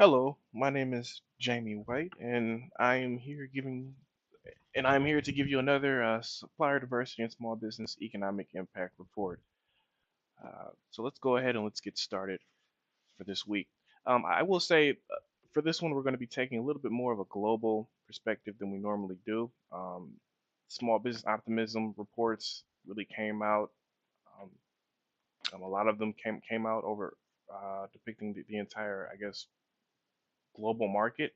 Hello, my name is Jamie White, and I am here to give you another supplier diversity and small business economic impact report. So let's go ahead and let's get started for this week. I will say for this one, we're going to be taking a little bit more of a global perspective than we normally do. Small business optimism reports really came out. Um, a lot of them came out over depicting the entire, I guess, global market.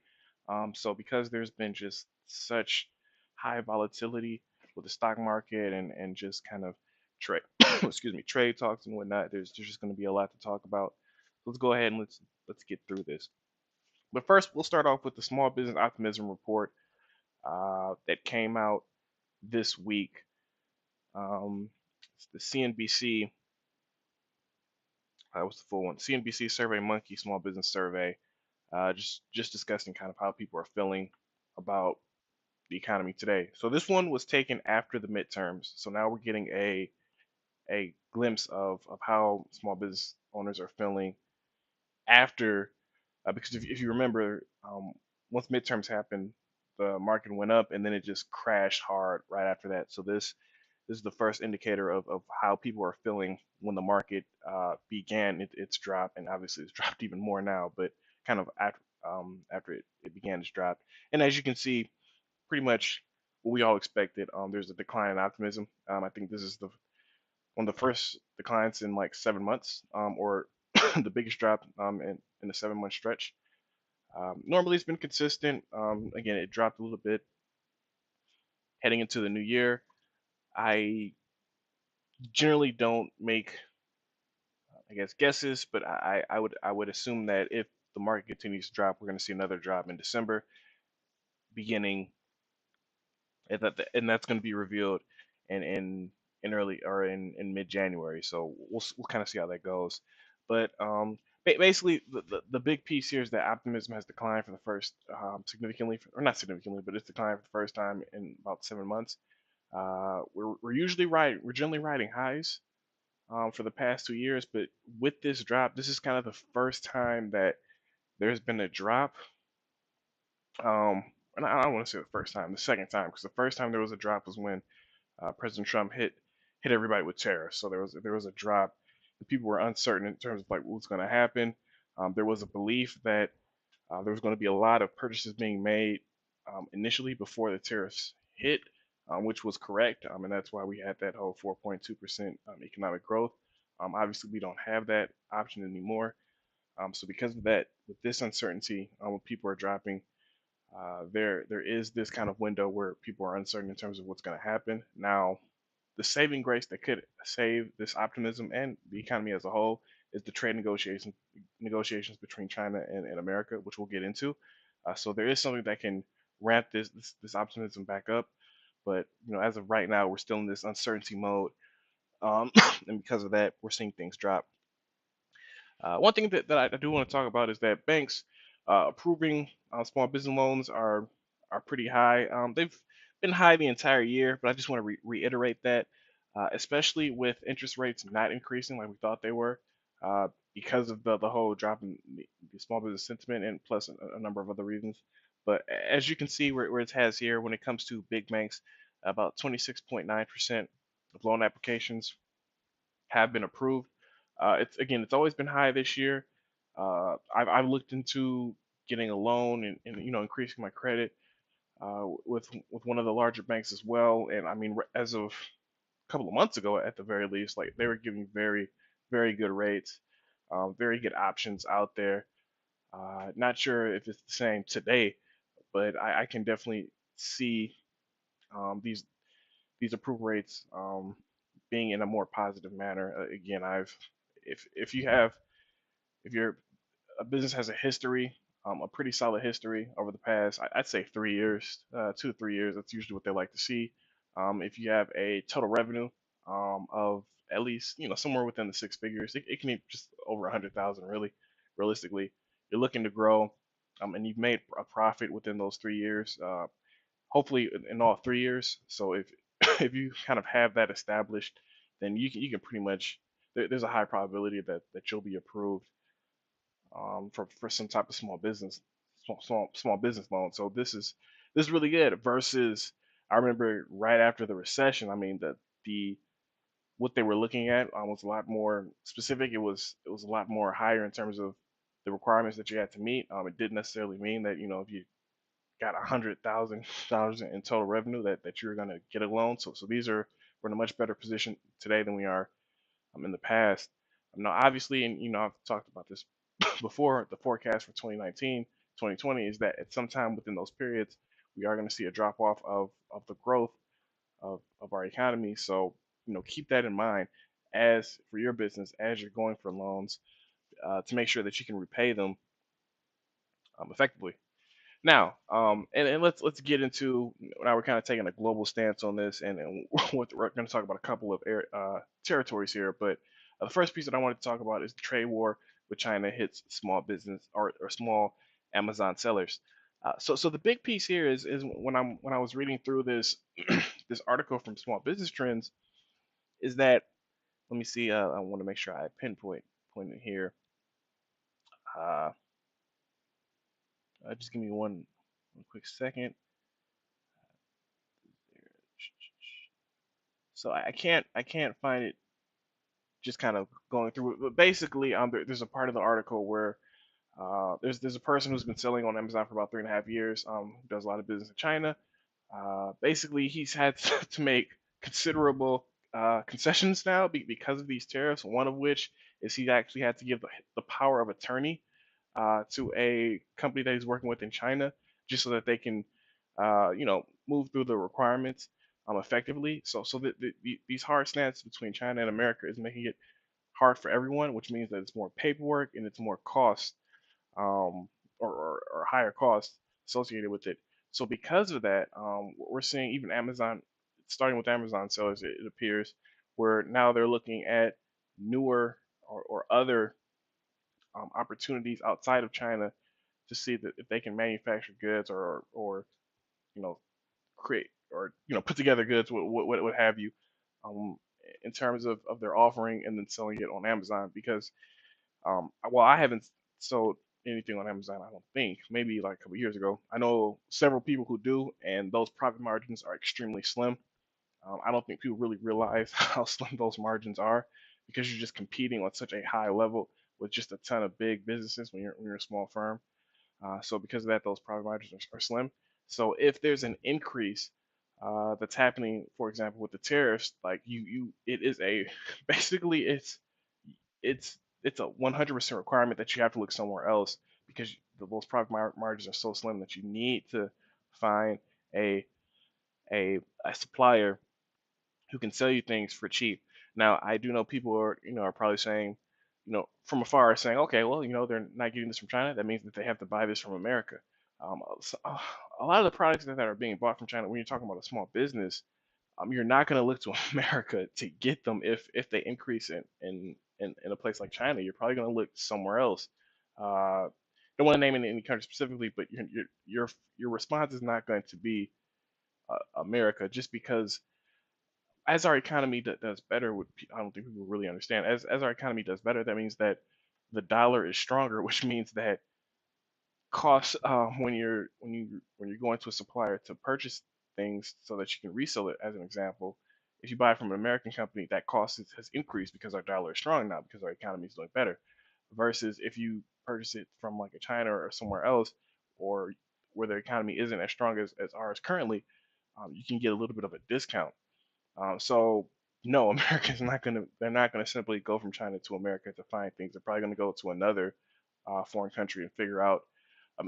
So because there's been just such high volatility with the stock market and just kind of trade excuse me, trade talks and whatnot, there's just going to be a lot to talk about. Let's go ahead and let's get through this. But first, we'll start off with the small business optimism report that came out this week. It's the CNBC. That was the full one. CNBC Survey Monkey Small Business Survey. Just discussing kind of how people are feeling about the economy today. So this one was taken after the midterms. So now we're getting a glimpse of how small business owners are feeling after, because if you remember, once midterms happened, the market went up and then it just crashed hard right after that. So this is the first indicator of how people are feeling when the market began its drop, and obviously it's dropped even more now, but kind of after it began its drop. And as you can see, pretty much what we all expected. There's a decline in optimism. I think this is the one of the first declines in like 7 months, or the biggest drop in a 7 month stretch. Normally it's been consistent. Again, it dropped a little bit heading into the new year. I generally don't make, I guess, guesses, but I would assume that if the market continues to drop, we're going to see another drop in December, beginning and that's going to be revealed in early or in mid January. So we'll kind of see how that goes. But basically, the big piece here is that optimism has declined for the first significantly, or not significantly, but it's declined for the first time in about 7 months. We're usually right. We're generally riding highs for the past 2 years, but with this drop, this is kind of the first time that there's been a drop. Um, and I don't want to say the first time, the second time, because the first time there was a drop was when President Trump hit everybody with tariffs. So there was a drop. And people were uncertain in terms of like what's going to happen. There was a belief that there was going to be a lot of purchases being made initially before the tariffs hit, which was correct, and that's why we had that whole 4.2% economic growth. Obviously, we don't have that option anymore. So because of that, with this uncertainty, when people are dropping, there is this kind of window where people are uncertain in terms of what's going to happen. Now, the saving grace that could save this optimism and the economy as a whole is the trade negotiations between China and America, which we'll get into. So there is something that can ramp this optimism back up. But as of right now, we're still in this uncertainty mode, and because of that, we're seeing things drop. One thing that I do want to talk about is that banks approving small business loans are pretty high. They've been high the entire year, but I just want to reiterate that, especially with interest rates not increasing like we thought they were, because of the whole drop in the small business sentiment and plus a number of other reasons. But as you can see where it has here, when it comes to big banks, about 26.9% of loan applications have been approved. It's always been high this year. I've looked into getting a loan and increasing my credit with one of the larger banks as well. And I mean, as of a couple of months ago, at the very least, like they were giving very good rates, very good options out there. Not sure if it's the same today, but I can definitely see these approval rates being in a more positive manner. Again, if you have if your a business has a history, a pretty solid history over the past, I'd say 3 years, 2 to 3 years. That's usually what they like to see. If you have a total revenue of at least somewhere within the six figures, it can be just over 100,000 really, realistically. You're looking to grow, and you've made a profit within those 3 years. Hopefully in all 3 years. So if if you kind of have that established, then you can pretty much there's a high probability that you'll be approved. for some type of small business loan. So this is really good versus I remember right after the recession. I mean the what they were looking at was a lot more specific. It was a lot more higher in terms of the requirements that you had to meet. It didn't necessarily mean that if you got $100,000 in total revenue that you're going to get a loan. So we're in a much better position today than we are in the past. Now, obviously, and I've talked about this before. The forecast for 2019, 2020 is that at some time within those periods, we are going to see a drop off of the growth of our economy. So, keep that in mind as for your business as you're going for loans to make sure that you can repay them effectively. Now, and let's get into now we're kind of taking a global stance on this, and we're going to talk about a couple of territories here. But the first piece that I wanted to talk about is the trade war with China hits small business or small Amazon sellers. So the big piece here is when I was reading through this this article from Small Business Trends is that let me see. I want to make sure I point it here. Uh, just give me one quick second. So I can't find it just kind of going through it. But basically, there's a part of the article where there's a person who's been selling on Amazon for about 3.5 years. Who does a lot of business in China. Basically, he's had to make considerable concessions now because of these tariffs. One of which is he actually had to give the power of attorney to a company that he's working with in China, just so that they can, move through the requirements effectively. So these hard stance between China and America is making it hard for everyone, which means that it's more paperwork and it's more cost, or higher cost associated with it. So because of that, we're seeing even Amazon, starting with Amazon sellers, it appears, where now they're looking at newer or other opportunities outside of China to see that if they can manufacture goods or you know create or put together goods, what have you, um, in terms of their offering and then selling it on Amazon. Because well, I haven't sold anything on Amazon. I don't think, maybe like a couple years ago. I know several people who do, and those profit margins are extremely slim. I don't think people really realize how slim those margins are because you're just competing on such a high level with just a ton of big businesses when you're a small firm. So because of that, those profit margins are slim. So if there's an increase that's happening, for example, with the tariffs, like it is a basically it's a 100% requirement that you have to look somewhere else because those profit margins are so slim that you need to find a a supplier who can sell you things for cheap. Now, I do know people are probably saying, from afar, saying, okay, well, they're not getting this from China. That means that they have to buy this from America. A lot of the products that are being bought from China, when you're talking about a small business, you're not going to look to America to get them if they increase in a place like China. You're probably going to look somewhere else. Don't want to name any country specifically, but your response is not going to be America, just because as our economy does better, I don't think people really understand. As our economy does better, that means that the dollar is stronger, which means that costs when you're going to a supplier to purchase things so that you can resell it. As an example, if you buy from an American company, that cost has increased because our dollar is strong now because our economy is doing better. Versus if you purchase it from like a China or somewhere else, or where the economy isn't as strong as ours currently, you can get a little bit of a discount. So no, America's not gonna. They're not gonna simply go from China to America to find things. They're probably gonna go to another foreign country and figure out,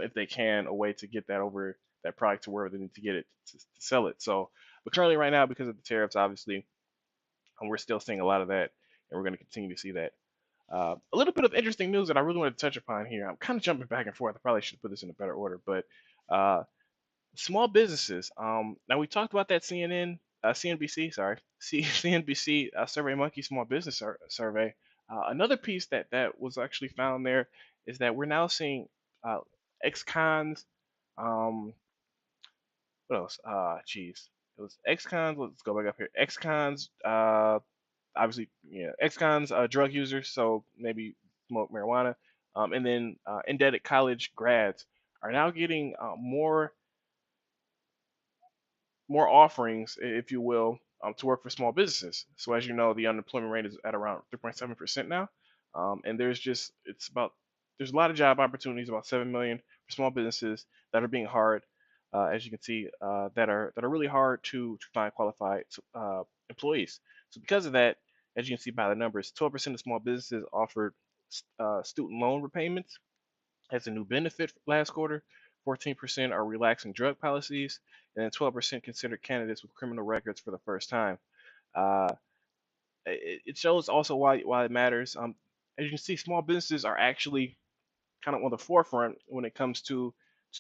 if they can, a way to get that product to wherever they need to get it to sell it. So, but currently, right now, because of the tariffs, obviously, we're still seeing a lot of that, and we're going to continue to see that. A little bit of interesting news that I really want to touch upon here. I'm kind of jumping back and forth. I probably should put this in a better order, but uh, small businesses. Now we talked about that CNBC, sorry, CNBC Survey Monkey Small Business Survey. Another piece that was actually found there is that we're now seeing ex-cons. Um, what else? Geez, it was ex-cons. Let's go back up here. Ex-cons. Obviously, yeah, ex-cons, drug users, so maybe smoke marijuana. And then indebted college grads are now getting more offerings, if you will, to work for small businesses. So as you know, the unemployment rate is at around 3.7% now, and there's a lot of job opportunities, about 7 million for small businesses that are being hard, as you can see, that are really hard to find qualified employees. So because of that, as you can see by the numbers, 12% of small businesses offered student loan repayments as a new benefit last quarter. 14% are relaxing drug policies, and then 12% considered candidates with criminal records for the first time. Uh, it shows also why it matters. As you can see, small businesses are actually kind of on the forefront when it comes to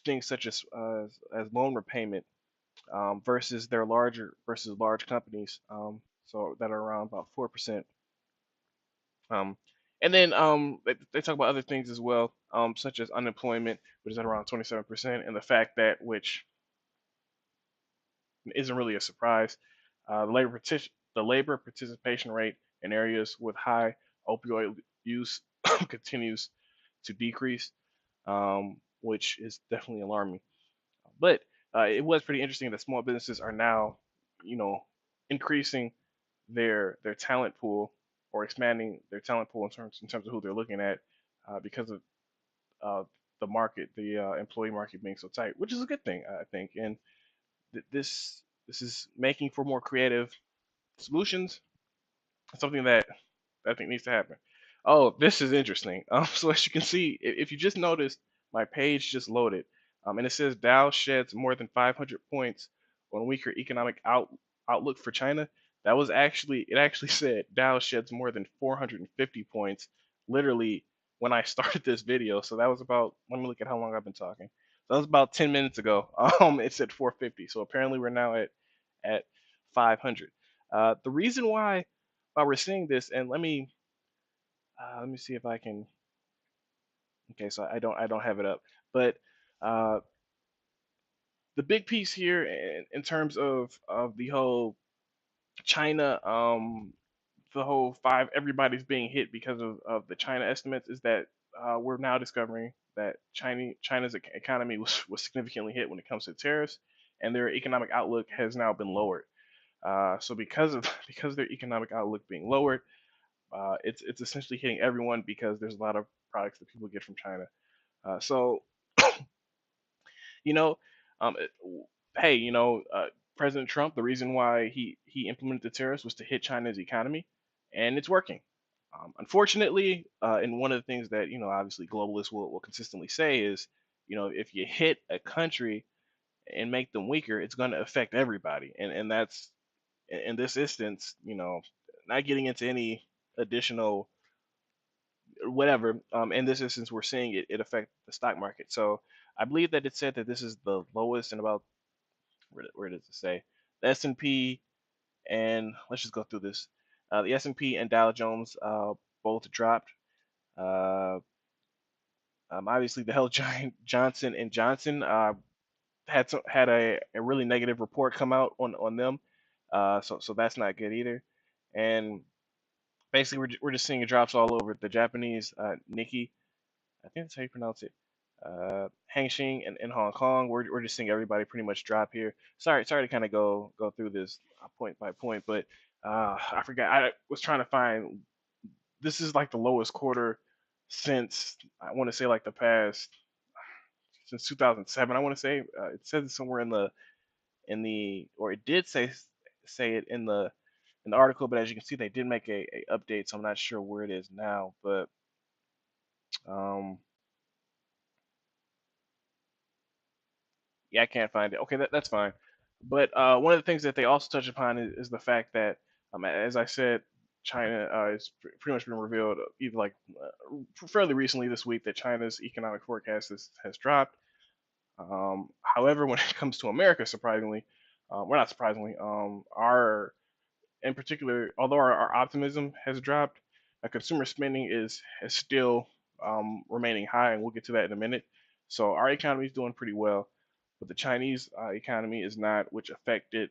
things such as loan repayment, versus large companies. So that are around about 4%. Um, and then they talk about other things as well, such as unemployment, which is at around 27%, and the fact that, which isn't really a surprise, the labor participation rate in areas with high opioid use continues to decrease, which is definitely alarming. But it was pretty interesting that small businesses are now, you know, increasing their talent pool, or expanding their talent pool in terms of who they're looking at, because of uh, the employee market being so tight, which is a good thing, I think. And this is making for more creative solutions, something that I think needs to happen. Oh, this is interesting. So as you can see, if you just noticed, my page just loaded, and it says Dow sheds more than 500 points on weaker economic outlook for China. It actually said Dow sheds more than 450 points, literally, when I started this video. So that was about, let me look at how long I've been talking. That was about 10 minutes ago. It said 450. So apparently we're now at 500. The reason why we're seeing this, and let me see if I can. Okay, so I don't have it up, but uh, the big piece here in terms of the whole China, the whole five, everybody's being hit because of the China estimates, is that we're now discovering that China's economy was significantly hit when it comes to tariffs, and their economic outlook has now been lowered. So because of because of their economic outlook being lowered, it's essentially hitting everyone, because there's a lot of products that people get from China. So you know, um, it- hey, President Trump, the reason why he implemented the tariffs was to hit China's economy, and it's working. Unfortunately, and one of the things that obviously globalists will consistently say is, if you hit a country and make them weaker, it's going to affect everybody, and that's in this instance, not getting into any additional whatever. In this instance, we're seeing it affect the stock market. So I believe that it said that this is the lowest in about, where does it say? The S&P, and let's just go through this. The S&P and Dow Jones both dropped. Uh, Obviously, the health giant Johnson and Johnson had a really negative report come out on them. So that's not good either. And basically, we're just seeing drops all over. The Japanese Nikkei, I think that's how you pronounce it. Hang Seng in Hong Kong. We're just seeing everybody pretty much drop here. Sorry to kind of go through this point by point, but I forgot. I was trying to find. This is like the lowest quarter since, I want to say, like the past, since 2007. I want to say, it says it somewhere or it did say it in the article, but as you can see, they did make a update, so I'm not sure where it is now, but um yeah, I can't find it. Okay, that's fine. But one of the things that they also touch upon is the fact that, as I said, China is pretty much been revealed, either like fairly recently this week, that China's economic forecast has dropped. However, when it comes to America, surprisingly, well, not surprisingly, our in particular, although our optimism has dropped, consumer spending is still remaining high, and we'll get to that in a minute. So our economy is doing pretty well, but the Chinese economy is not, which affected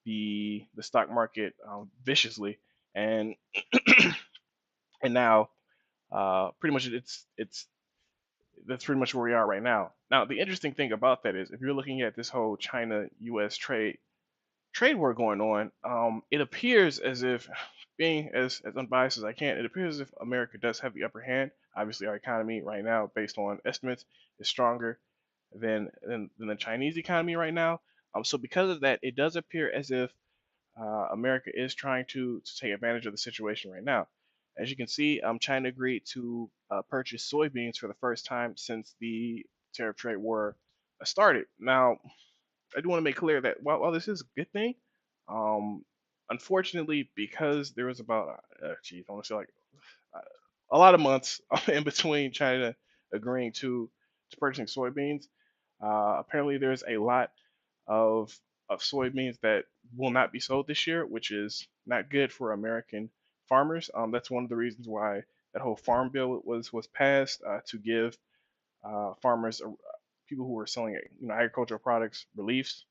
the stock market viciously, and and now pretty much it's that's pretty much where we are right now. Now, the interesting thing about that is, if you're looking at this whole China-U.S. trade war going on, it appears as if, being as unbiased as I can, it appears as if America does have the upper hand. Obviously, our economy right now, based on estimates, is stronger than the Chinese economy right now. So because of that, it does appear as if America is trying to take advantage of the situation right now. As you can see, China agreed to purchase soybeans for the first time since the tariff trade war started. Now, I do want to make clear that while this is a good thing, um, unfortunately, because there was about, I want to say like uh, a lot of months in between China agreeing to purchasing soybeans. Apparently, there's a lot of soybeans that will not be sold this year, which is not good for American farmers. That's one of the reasons why that whole farm bill was passed to give farmers, people who were selling agricultural products, reliefs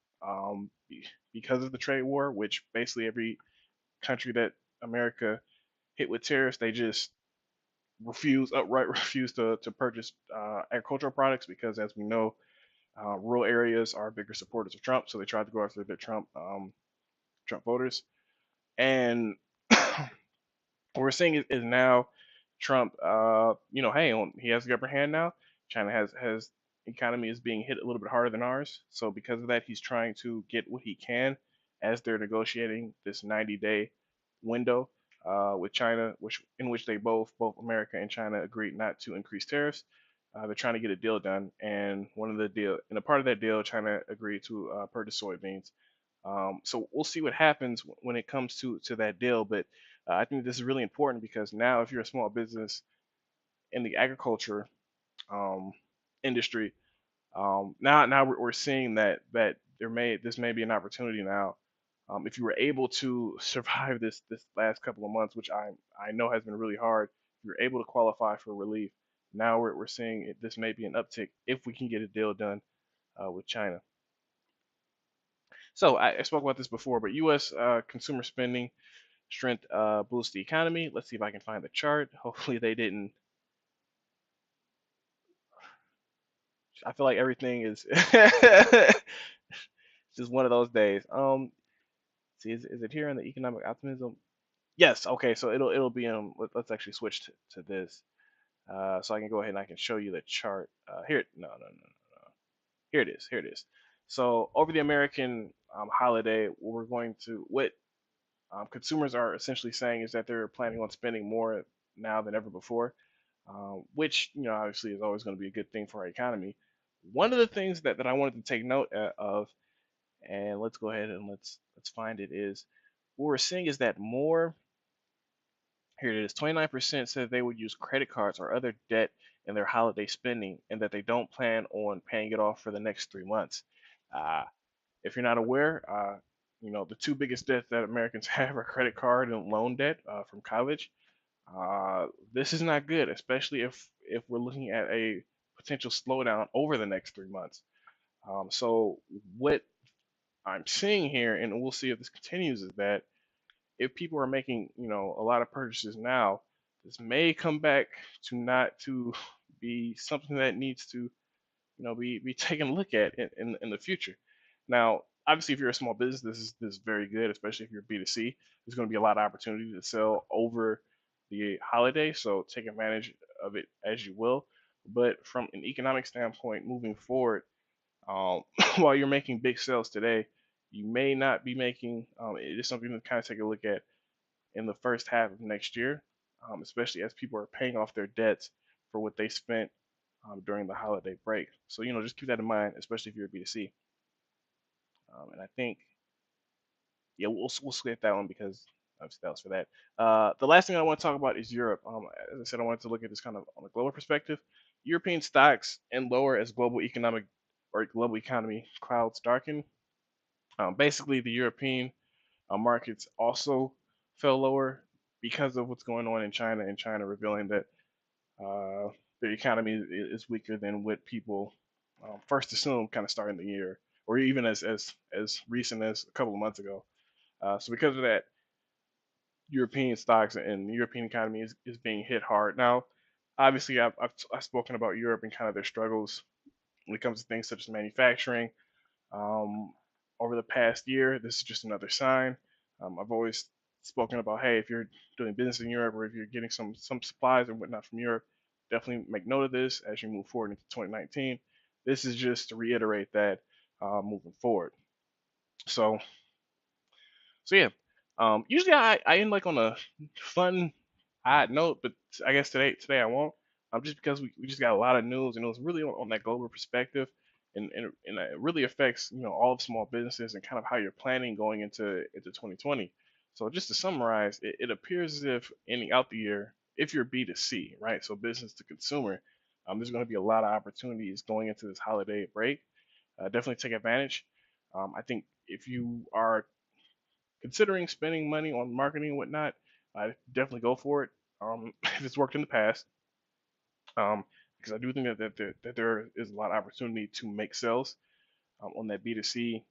because of the trade war, which basically every country that America hit with tariffs, they just outright refuse to purchase agricultural products because, as we know, rural areas are bigger supporters of Trump, so they tried to go after the Trump voters. And what we're seeing is now Trump, hey, he has the upper hand now. China has economy is being hit a little bit harder than ours, so because of that, he's trying to get what he can as they're negotiating this 90-day window with China, in which they both America and China agreed not to increase tariffs. They're trying to get a deal done, and a part of that deal, China agreed to purchase soybeans. So we'll see what happens when it comes to that deal. But I think this is really important because now, if you're a small business in the agriculture um, industry, now we're seeing that this may be an opportunity now. If you were able to survive this last couple of months, which I know has been really hard, if you're able to qualify for relief, now we're seeing this may be an uptick if we can get a deal done with China. So I spoke about this before, but U.S. Consumer spending strength boosts the economy. Let's see if I can find the chart. Hopefully they didn't. I feel like everything is just one of those days. See, is it here in the economic optimism? Yes. Okay. So it'll be let's actually switch to this, so I can go ahead and I can show you the chart. Here. No, no, no, no, no. Here it is. Here it is. So over the American holiday, what consumers are essentially saying is that they're planning on spending more now than ever before, which obviously is always going to be a good thing for our economy. One of the things that I wanted to take note of, and let's go ahead and let's find it, is what we're seeing is that more. Here it is. 29% said they would use credit cards or other debt in their holiday spending, and that they don't plan on paying it off for the next 3 months. Uh, if you're not aware, the two biggest debts that Americans have are credit card and loan debt from college. This is not good, especially if we're looking at a potential slowdown over the next 3 months. So what I'm seeing here, and we'll see if this continues, is that if people are making a lot of purchases now, this may come back to not to be something that needs to be taken a look at in the future. Now, obviously, if you're a small business, this is very good, especially if you're B2C. There's going to be a lot of opportunity to sell over the holiday, so take advantage of it as you will. But from an economic standpoint, moving forward, um, while you're making big sales today, you may not be making. It is something to kind of take a look at in the first half of next year, especially as people are paying off their debts for what they spent during the holiday break. So just keep that in mind, especially if you're a B2C. And I think, yeah, we'll skip that one because obviously that was for that. The last thing I want to talk about is Europe. As I said, I wanted to look at this kind of on a global perspective. European stocks and lower as global economy clouds darken. Basically, the European markets also fell lower because of what's going on in China, and China revealing that uh, the economy is weaker than what people first assumed, kind of starting the year, or even as recent as a couple of months ago. So because of that, European stocks and the European economy is being hit hard. Now, Obviously, I've spoken about Europe and kind of their struggles when it comes to things such as manufacturing. Um, Over the past year, this is just another sign. I've always spoken about, hey, if you're doing business in Europe or if you're getting some supplies and whatnot from Europe, definitely make note of this as you move forward into 2019. This is just to reiterate that moving forward. So so yeah, usually I end like on a fun, odd note, but I guess today I won't. Just because we just got a lot of news and it was really on that global perspective, and it really affects all of small businesses and kind of how you're planning going into 2020. So just to summarize, it appears as if ending out the year, if you're B2C, right, so business to consumer, there's going to be a lot of opportunities going into this holiday break. Definitely take advantage. I think if you are considering spending money on marketing and whatnot, I definitely go for it. If it's worked in the past, um, because I do think that there is a lot of opportunity to make sales on that B2C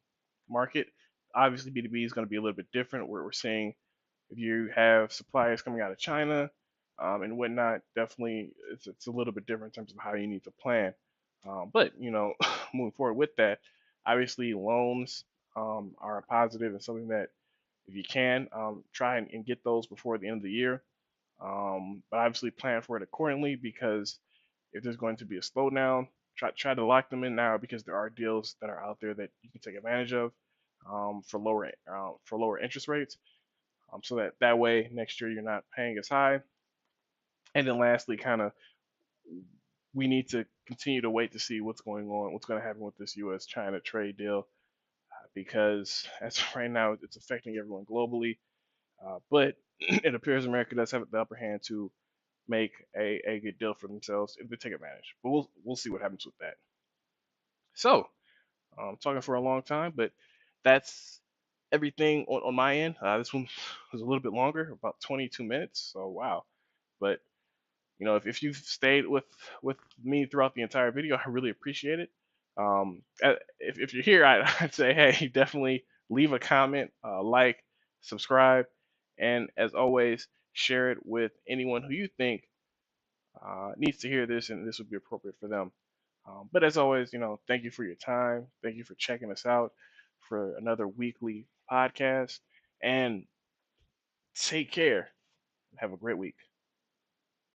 market. Obviously, B2B is going to be a little bit different. Where we're seeing if you have suppliers coming out of China and whatnot, definitely it's a little bit different in terms of how you need to plan. But moving forward with that, obviously loans are a positive and something that if you can try and get those before the end of the year. But obviously plan for it accordingly because if there's going to be a slowdown, try to lock them in now because there are deals that are out there that you can take advantage of for lower interest rates. So that way next year you're not paying as high. And then lastly, kind of we need to continue to wait to see what's going on, what's going to happen with this U.S. China trade deal because as of right now it's affecting everyone globally. But it appears America does have the upper hand to make a good deal for themselves if they take advantage. But we'll see what happens with that. So talking for a long time, but that's everything on my end. This one was a little bit longer, about 22 minutes. So wow. But if you've stayed with me throughout the entire video, I really appreciate it. If you're here, I'd say, hey, definitely leave a comment, like, subscribe, and as always, share it with anyone who you think needs to hear this and this would be appropriate for them. But as always, thank you for your time. Thank you for checking us out for another weekly podcast. And take care. Have a great week.